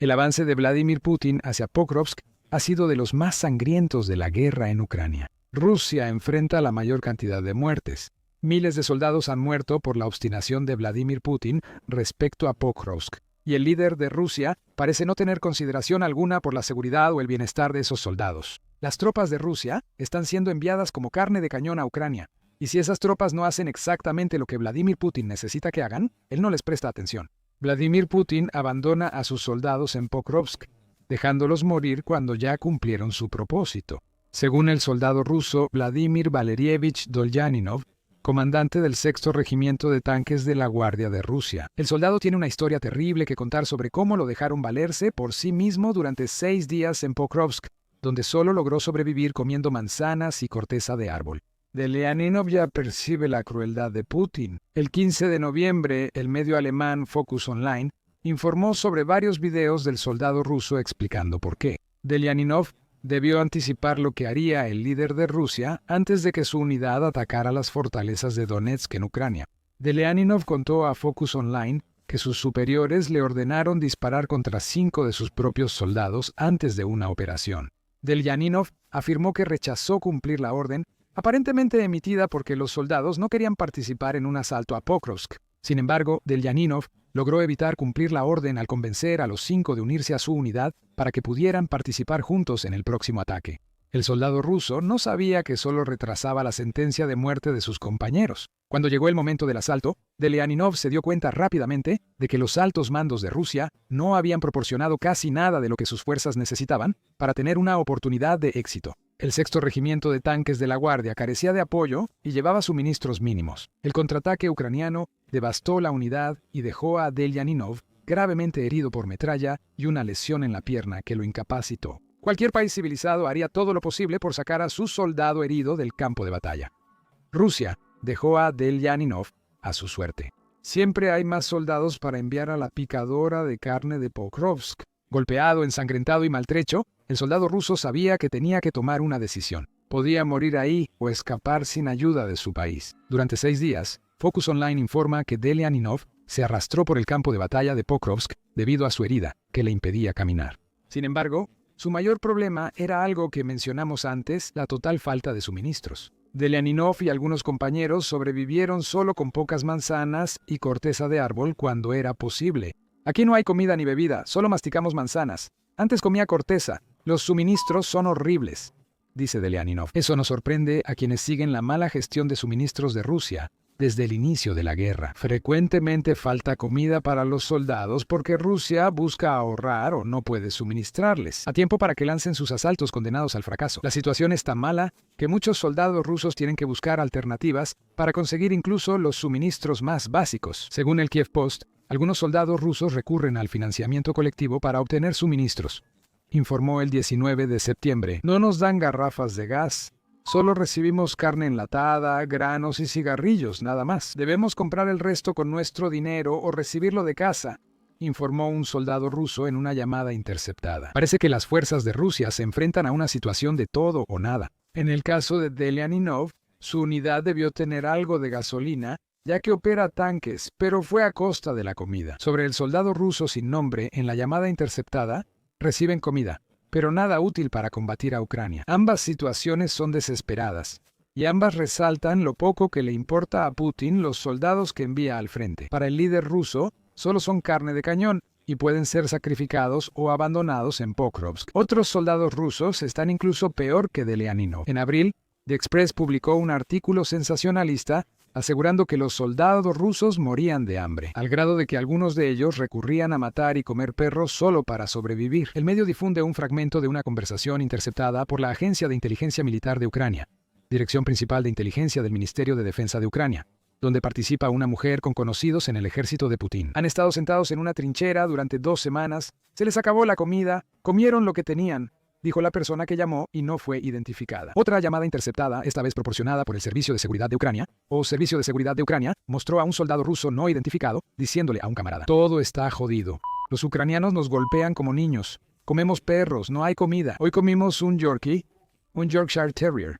El avance de Vladimir Putin hacia Pokrovsk ha sido de los más sangrientos de la guerra en Ucrania. Rusia enfrenta la mayor cantidad de muertes. Miles de soldados han muerto por la obstinación de Vladimir Putin respecto a Pokrovsk, y el líder de Rusia parece no tener consideración alguna por la seguridad o el bienestar de esos soldados. Las tropas de Rusia están siendo enviadas como carne de cañón a Ucrania, y si esas tropas no hacen exactamente lo que Vladimir Putin necesita que hagan, él no les presta atención. Vladimir Putin abandona a sus soldados en Pokrovsk, dejándolos morir cuando ya cumplieron su propósito. Según el soldado ruso Vladimir Valerievich Dolyaninov, comandante del 6º Regimiento de Tanques de la Guardia de Rusia. El soldado tiene una historia terrible que contar sobre cómo lo dejaron valerse por sí mismo durante 6 días en Pokrovsk, donde solo logró sobrevivir comiendo manzanas y corteza de árbol. Dolyaninov ya percibe la crueldad de Putin. El 15 de noviembre, el medio alemán Focus Online informó sobre varios videos del soldado ruso explicando por qué. Dolyaninov debió anticipar lo que haría el líder de Rusia antes de que su unidad atacara las fortalezas de Donetsk en Ucrania. Dolyaninov contó a Focus Online que sus superiores le ordenaron disparar contra 5 de sus propios soldados antes de una operación. Dolyaninov afirmó que rechazó cumplir la orden, aparentemente emitida porque los soldados no querían participar en un asalto a Pokrovsk. Sin embargo, Dolyaninov logró evitar cumplir la orden al convencer a los 5 de unirse a su unidad para que pudieran participar juntos en el próximo ataque. El soldado ruso no sabía que solo retrasaba la sentencia de muerte de sus compañeros. Cuando llegó el momento del asalto, Dolyaninov se dio cuenta rápidamente de que los altos mandos de Rusia no habían proporcionado casi nada de lo que sus fuerzas necesitaban para tener una oportunidad de éxito. El 6º Regimiento de Tanques de la Guardia carecía de apoyo y llevaba suministros mínimos. El contraataque ucraniano devastó la unidad y dejó a Dolyaninov gravemente herido por metralla y una lesión en la pierna que lo incapacitó. Cualquier país civilizado haría todo lo posible por sacar a su soldado herido del campo de batalla. Rusia dejó a Dolyaninov a su suerte. Siempre hay más soldados para enviar a la picadora de carne de Pokrovsk. Golpeado, ensangrentado y maltrecho, el soldado ruso sabía que tenía que tomar una decisión. Podía morir ahí o escapar sin ayuda de su país. Durante 6 días, Focus Online informa que Dolyaninov se arrastró por el campo de batalla de Pokrovsk debido a su herida, que le impedía caminar. Sin embargo, su mayor problema era algo que mencionamos antes, la total falta de suministros. Dolyaninov y algunos compañeros sobrevivieron solo con pocas manzanas y corteza de árbol cuando era posible. Aquí no hay comida ni bebida, solo masticamos manzanas. Antes comía corteza. Los suministros son horribles, dice Dolyaninov. Eso nos sorprende a quienes siguen la mala gestión de suministros de Rusia desde el inicio de la guerra. Frecuentemente falta comida para los soldados porque Rusia busca ahorrar o no puede suministrarles a tiempo para que lancen sus asaltos condenados al fracaso. La situación es tan mala que muchos soldados rusos tienen que buscar alternativas para conseguir incluso los suministros más básicos. Según el Kiev Post, algunos soldados rusos recurren al financiamiento colectivo para obtener suministros. Informó el 19 de septiembre. No nos dan garrafas de gas. Solo recibimos carne enlatada, granos y cigarrillos, nada más. Debemos comprar el resto con nuestro dinero o recibirlo de casa, informó un soldado ruso en una llamada interceptada. Parece que las fuerzas de Rusia se enfrentan a una situación de todo o nada. En el caso de Dolyaninov, su unidad debió tener algo de gasolina, ya que opera tanques, pero fue a costa de la comida. Sobre el soldado ruso sin nombre, en la llamada interceptada, reciben comida, pero nada útil para combatir a Ucrania. Ambas situaciones son desesperadas, y ambas resaltan lo poco que le importa a Putin los soldados que envía al frente. Para el líder ruso, solo son carne de cañón, y pueden ser sacrificados o abandonados en Pokrovsk. Otros soldados rusos están incluso peor que Dolyaninov. En abril, The Express publicó un artículo sensacionalista asegurando que los soldados rusos morían de hambre, al grado de que algunos de ellos recurrían a matar y comer perros solo para sobrevivir. El medio difunde un fragmento de una conversación interceptada por la Agencia de Inteligencia Militar de Ucrania, Dirección Principal de Inteligencia del Ministerio de Defensa de Ucrania, donde participa una mujer con conocidos en el ejército de Putin. Han estado sentados en una trinchera durante 2 semanas, se les acabó la comida, comieron lo que tenían, dijo la persona que llamó y no fue identificada. Otra llamada interceptada, esta vez proporcionada por el Servicio de Seguridad de Ucrania, o Servicio de Seguridad de Ucrania, mostró a un soldado ruso no identificado, diciéndole a un camarada: todo está jodido. Los ucranianos nos golpean como niños. Comemos perros, no hay comida. Hoy comimos un Yorkie, un Yorkshire Terrier.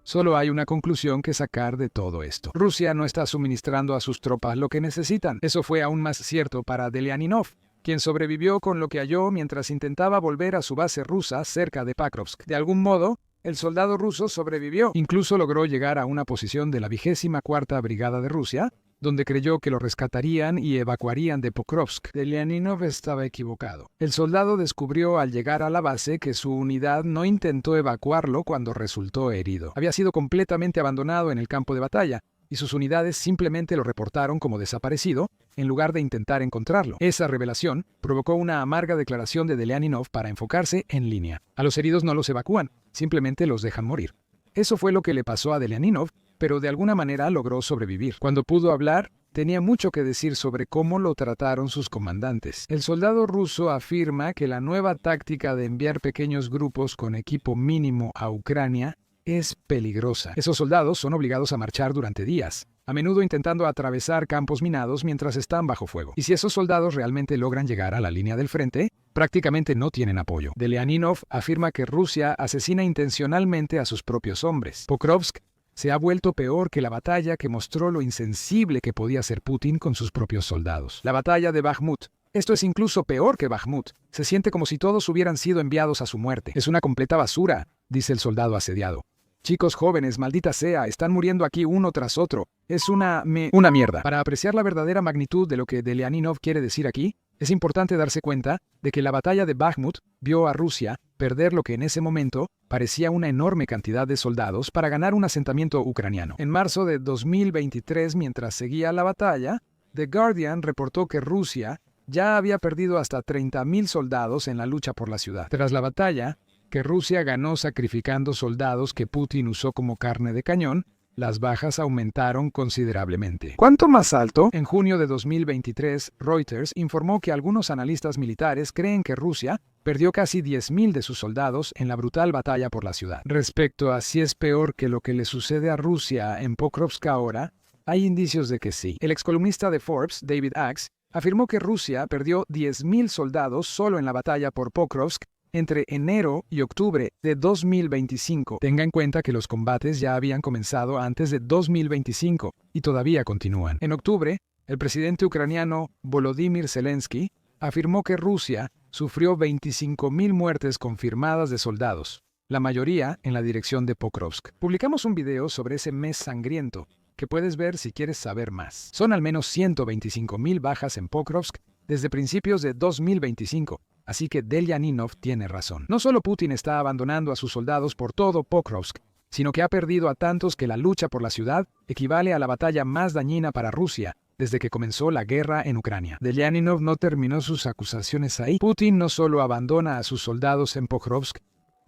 Solo hay una conclusión que sacar de todo esto. Rusia no está suministrando a sus tropas lo que necesitan. Eso fue aún más cierto para Dolyaninov, quien sobrevivió con lo que halló mientras intentaba volver a su base rusa cerca de Pakrovsk. De algún modo, el soldado ruso sobrevivió. Incluso logró llegar a una posición de la 24ª Brigada de Rusia, donde creyó que lo rescatarían y evacuarían de Pokrovsk. Delianinov estaba equivocado. El soldado descubrió al llegar a la base que su unidad no intentó evacuarlo cuando resultó herido. Había sido completamente abandonado en el campo de batalla, y sus unidades simplemente lo reportaron como desaparecido, en lugar de intentar encontrarlo. Esa revelación provocó una amarga declaración de Delianinov para enfocarse en línea. A los heridos no los evacúan, simplemente los dejan morir. Eso fue lo que le pasó a Delianinov, pero de alguna manera logró sobrevivir. Cuando pudo hablar, tenía mucho que decir sobre cómo lo trataron sus comandantes. El soldado ruso afirma que la nueva táctica de enviar pequeños grupos con equipo mínimo a Ucrania es peligrosa. Esos soldados son obligados a marchar durante días, a menudo intentando atravesar campos minados mientras están bajo fuego. Y si esos soldados realmente logran llegar a la línea del frente, prácticamente no tienen apoyo. Delianinov afirma que Rusia asesina intencionalmente a sus propios hombres. Pokrovsk se ha vuelto peor que la batalla que mostró lo insensible que podía ser Putin con sus propios soldados. La batalla de Bakhmut. Esto es incluso peor que Bakhmut. Se siente como si todos hubieran sido enviados a su muerte. Es una completa basura, dice el soldado asediado. Chicos jóvenes, maldita sea, están muriendo aquí uno tras otro. Es una mierda. Para apreciar la verdadera magnitud de lo que Delianinov quiere decir aquí, es importante darse cuenta de que la batalla de Bakhmut vio a Rusia perder lo que en ese momento parecía una enorme cantidad de soldados para ganar un asentamiento ucraniano. En marzo de 2023, mientras seguía la batalla, The Guardian reportó que Rusia ya había perdido hasta 30.000 soldados en la lucha por la ciudad. Tras la batalla, que Rusia ganó sacrificando soldados que Putin usó como carne de cañón, las bajas aumentaron considerablemente. ¿Cuánto más alto? En junio de 2023, Reuters informó que algunos analistas militares creen que Rusia perdió casi 10.000 de sus soldados en la brutal batalla por la ciudad. Respecto a si es peor que lo que le sucede a Rusia en Pokrovsk ahora, hay indicios de que sí. El excolumnista de Forbes, David Axe, afirmó que Rusia perdió 10.000 soldados solo en la batalla por Pokrovsk entre enero y octubre de 2025. Tenga en cuenta que los combates ya habían comenzado antes de 2025 y todavía continúan. En octubre, el presidente ucraniano Volodymyr Zelensky afirmó que Rusia sufrió 25.000 muertes confirmadas de soldados, la mayoría en la dirección de Pokrovsk. Publicamos un video sobre ese mes sangriento que puedes ver si quieres saber más. Son al menos 125.000 bajas en Pokrovsk desde principios de 2025. Así que Delianinov tiene razón. No solo Putin está abandonando a sus soldados por todo Pokrovsk, sino que ha perdido a tantos que la lucha por la ciudad equivale a la batalla más dañina para Rusia desde que comenzó la guerra en Ucrania. Delianinov no terminó sus acusaciones ahí. Putin no solo abandona a sus soldados en Pokrovsk,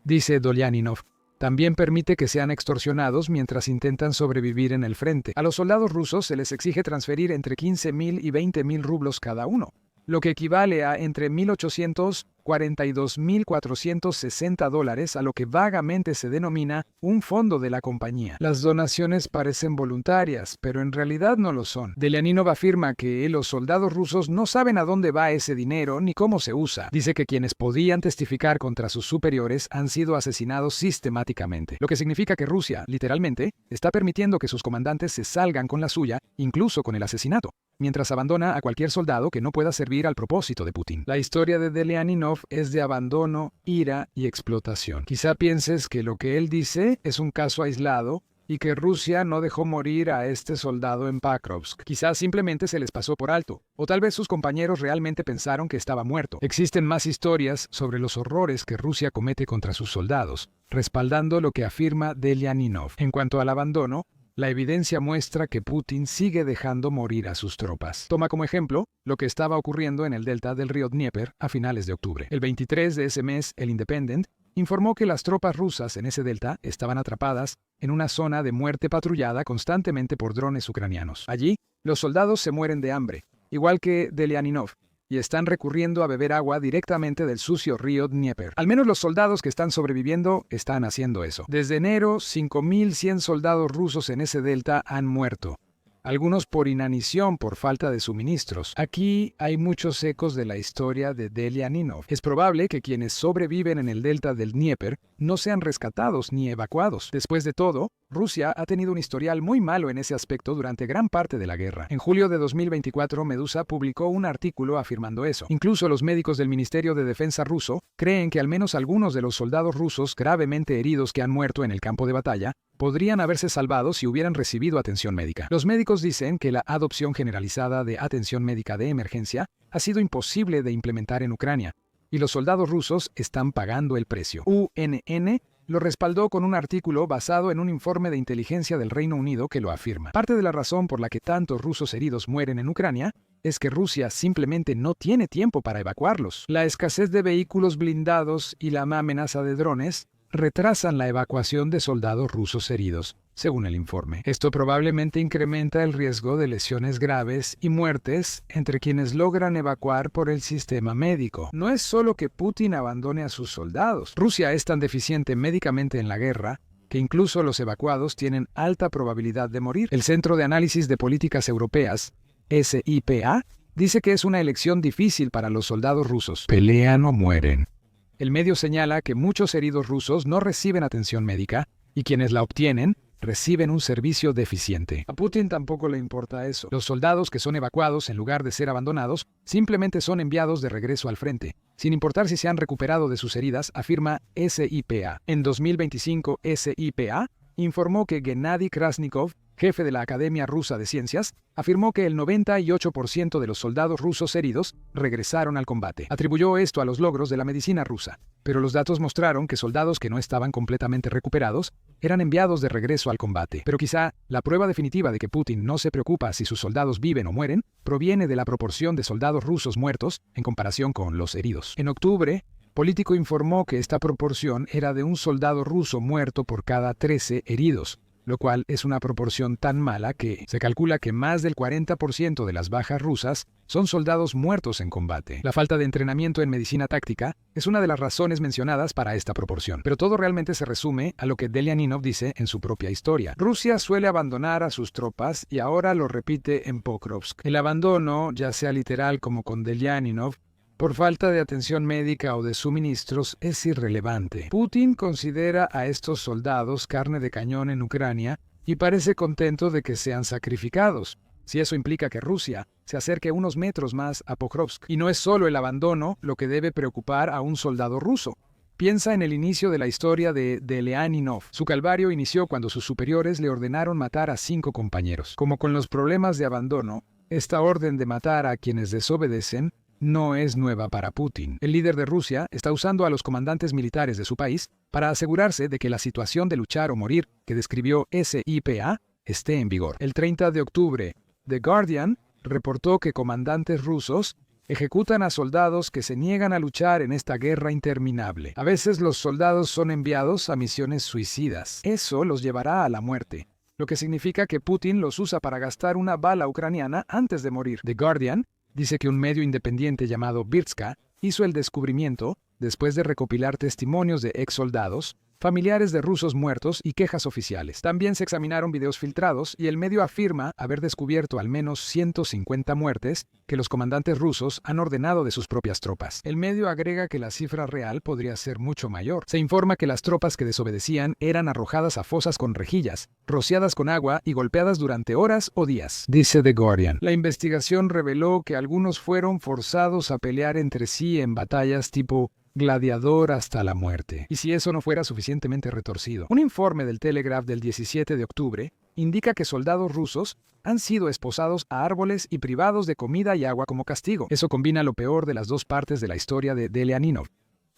dice Delianinov, también permite que sean extorsionados mientras intentan sobrevivir en el frente. A los soldados rusos se les exige transferir entre 15.000 y 20.000 rublos cada uno, lo que equivale a entre $1.800 y $42.460, a lo que vagamente se denomina un fondo de la compañía. Las donaciones parecen voluntarias, pero en realidad no lo son. Delianinov afirma que los soldados rusos no saben a dónde va ese dinero ni cómo se usa. Dice que quienes podían testificar contra sus superiores han sido asesinados sistemáticamente, lo que significa que Rusia, literalmente, está permitiendo que sus comandantes se salgan con la suya, incluso con el asesinato, mientras abandona a cualquier soldado que no pueda servir al propósito de Putin. La historia de Delianinov es de abandono, ira y explotación. Quizá pienses que lo que él dice es un caso aislado y que Rusia no dejó morir a este soldado en Pakrovsk. Quizás simplemente se les pasó por alto, o tal vez sus compañeros realmente pensaron que estaba muerto. Existen más historias sobre los horrores que Rusia comete contra sus soldados, respaldando lo que afirma Delianinov. En cuanto al abandono, la evidencia muestra que Putin sigue dejando morir a sus tropas. Toma como ejemplo lo que estaba ocurriendo en el delta del río Dnieper a finales de octubre. El 23 de ese mes, el Independent informó que las tropas rusas en ese delta estaban atrapadas en una zona de muerte patrullada constantemente por drones ucranianos. Allí, los soldados se mueren de hambre, igual que Delianinov, y están recurriendo a beber agua directamente del sucio río Dnieper. Al menos los soldados que están sobreviviendo están haciendo eso. Desde enero, 5.100 soldados rusos en ese delta han muerto. algunos por inanición por falta de suministros. Aquí hay muchos ecos de la historia de Delianinov. Es probable que quienes sobreviven en el delta del Dnieper no sean rescatados ni evacuados. Después de todo, Rusia ha tenido un historial muy malo en ese aspecto durante gran parte de la guerra. En julio de 2024, Medusa publicó un artículo afirmando eso. Incluso los médicos del Ministerio de Defensa ruso creen que al menos algunos de los soldados rusos gravemente heridos que han muerto en el campo de batalla podrían haberse salvado si hubieran recibido atención médica. Los médicos dicen que la adopción generalizada de atención médica de emergencia ha sido imposible de implementar en Ucrania, y los soldados rusos están pagando el precio. UNN lo respaldó con un artículo basado en un informe de inteligencia del Reino Unido que lo afirma. Parte de la razón por la que tantos rusos heridos mueren en Ucrania es que Rusia simplemente no tiene tiempo para evacuarlos. La escasez de vehículos blindados y la amenaza de drones retrasan la evacuación de soldados rusos heridos, según el informe. Esto probablemente incrementa el riesgo de lesiones graves y muertes entre quienes logran evacuar por el sistema médico. No es solo que Putin abandone a sus soldados. Rusia es tan deficiente médicamente en la guerra que incluso los evacuados tienen alta probabilidad de morir. El Centro de Análisis de Políticas Europeas, SIPA, dice que es una elección difícil para los soldados rusos. Pelean o mueren. El medio señala que muchos heridos rusos no reciben atención médica y quienes la obtienen reciben un servicio deficiente. A Putin tampoco le importa eso. Los soldados que son evacuados en lugar de ser abandonados simplemente son enviados de regreso al frente, sin importar si se han recuperado de sus heridas, afirma SIPA. En 2025, SIPA informó que Gennady Krasnikov, jefe de la Academia Rusa de Ciencias, afirmó que el 98% de los soldados rusos heridos regresaron al combate. Atribuyó esto a los logros de la medicina rusa, pero los datos mostraron que soldados que no estaban completamente recuperados eran enviados de regreso al combate. Pero quizá la prueba definitiva de que Putin no se preocupa si sus soldados viven o mueren proviene de la proporción de soldados rusos muertos en comparación con los heridos. En octubre, Político informó que esta proporción era de un soldado ruso muerto por cada 13 heridos, lo cual es una proporción tan mala que se calcula que más del 40% de las bajas rusas son soldados muertos en combate. La falta de entrenamiento en medicina táctica es una de las razones mencionadas para esta proporción, pero todo realmente se resume a lo que Delianinov dice en su propia historia. Rusia suele abandonar a sus tropas y ahora lo repite en Pokrovsk. El abandono, ya sea literal como con Delianinov, por falta de atención médica o de suministros, es irrelevante. Putin considera a estos soldados carne de cañón en Ucrania y parece contento de que sean sacrificados, si eso implica que Rusia se acerque unos metros más a Pokrovsk. Y no es solo el abandono lo que debe preocupar a un soldado ruso. Piensa en el inicio de la historia de Delianinov. Su calvario inició cuando sus superiores le ordenaron matar a 5 compañeros. Como con los problemas de abandono, esta orden de matar a quienes desobedecen no es nueva para Putin. El líder de Rusia está usando a los comandantes militares de su país para asegurarse de que la situación de luchar o morir que describió SIPA esté en vigor. El 30 de octubre, The Guardian reportó que comandantes rusos ejecutan a soldados que se niegan a luchar en esta guerra interminable. A veces los soldados son enviados a misiones suicidas. Eso los llevará a la muerte, lo que significa que Putin los usa para gastar una bala ucraniana antes de morir. The Guardian dice que un medio independiente llamado Birtska hizo el descubrimiento después de recopilar testimonios de ex soldados, familiares de rusos muertos y quejas oficiales. También se examinaron videos filtrados y el medio afirma haber descubierto al menos 150 muertes que los comandantes rusos han ordenado de sus propias tropas. El medio agrega que la cifra real podría ser mucho mayor. Se informa que las tropas que desobedecían eran arrojadas a fosas con rejillas, rociadas con agua y golpeadas durante horas o días, dice The Guardian. La investigación reveló que algunos fueron forzados a pelear entre sí en batallas tipo gladiador hasta la muerte. Y si eso no fuera suficientemente retorcido, un informe del Telegraph del 17 de octubre indica que soldados rusos han sido esposados a árboles y privados de comida y agua como castigo. Eso combina lo peor de las dos partes de la historia de Delianinov: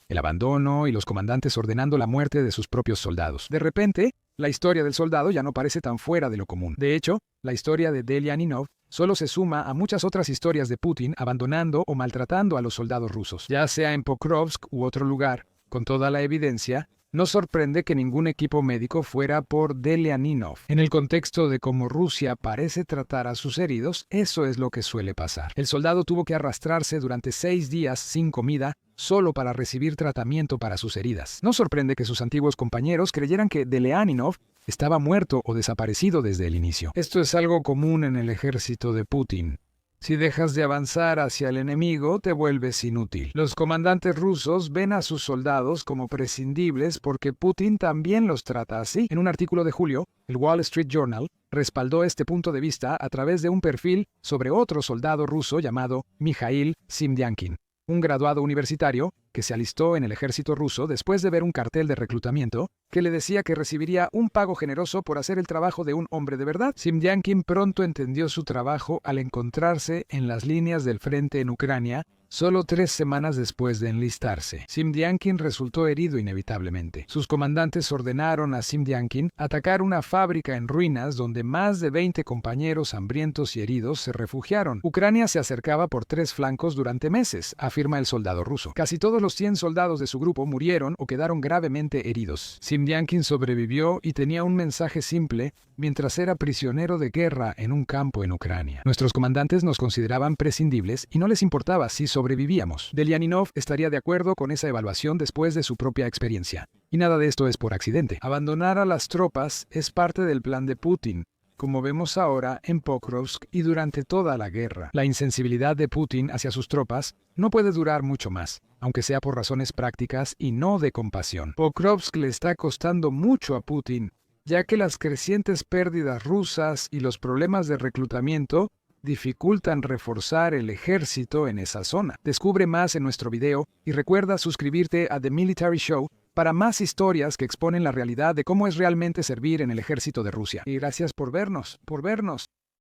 el abandono y los comandantes ordenando la muerte de sus propios soldados. De repente, la historia del soldado ya no parece tan fuera de lo común. De hecho, la historia de Delianinov solo se suma a muchas otras historias de Putin abandonando o maltratando a los soldados rusos, ya sea en Pokrovsk u otro lugar. Con toda la evidencia, No sorprende que ningún equipo médico fuera por Delianinov. En el contexto de cómo Rusia parece tratar a sus heridos, eso es lo que suele pasar. El soldado tuvo que arrastrarse durante 6 días sin comida, solo para recibir tratamiento para sus heridas. No sorprende que sus antiguos compañeros creyeran que Delianinov estaba muerto o desaparecido desde el inicio. Esto es algo común en el ejército de Putin. Si dejas de avanzar hacia el enemigo, te vuelves inútil. Los comandantes rusos ven a sus soldados como prescindibles porque Putin también los trata así. En un artículo de julio, el Wall Street Journal respaldó este punto de vista a través de un perfil sobre otro soldado ruso llamado Mikhail Simdyankin, un graduado universitario que se alistó en el ejército ruso después de ver un cartel de reclutamiento que le decía que recibiría un pago generoso por hacer el trabajo de un hombre de verdad. Simdyankin pronto entendió su trabajo al encontrarse en las líneas del frente en Ucrania solo 3 semanas después de enlistarse. Simdyankin resultó herido inevitablemente. Sus comandantes ordenaron a Simdyankin atacar una fábrica en ruinas donde más de 20 compañeros hambrientos y heridos se refugiaron. Ucrania se acercaba por 3 flancos durante meses, afirma el soldado ruso. Casi todos los 100 soldados de su grupo murieron o quedaron gravemente heridos. Simdyankin sobrevivió y tenía un mensaje simple mientras era prisionero de guerra en un campo en Ucrania. Nuestros comandantes nos consideraban prescindibles y no les importaba si sobrevivíamos. Delianinov estaría de acuerdo con esa evaluación después de su propia experiencia. Y nada de esto es por accidente. Abandonar a las tropas es parte del plan de Putin, como vemos ahora en Pokrovsk y durante toda la guerra. La insensibilidad de Putin hacia sus tropas no puede durar mucho más, aunque sea por razones prácticas y no de compasión. Pokrovsk le está costando mucho a Putin, ya que las crecientes pérdidas rusas y los problemas de reclutamiento dificultan reforzar el ejército en esa zona. Descubre más en nuestro video y recuerda suscribirte a The Military Show para más historias que exponen la realidad de cómo es realmente servir en el ejército de Rusia. Y gracias por vernos.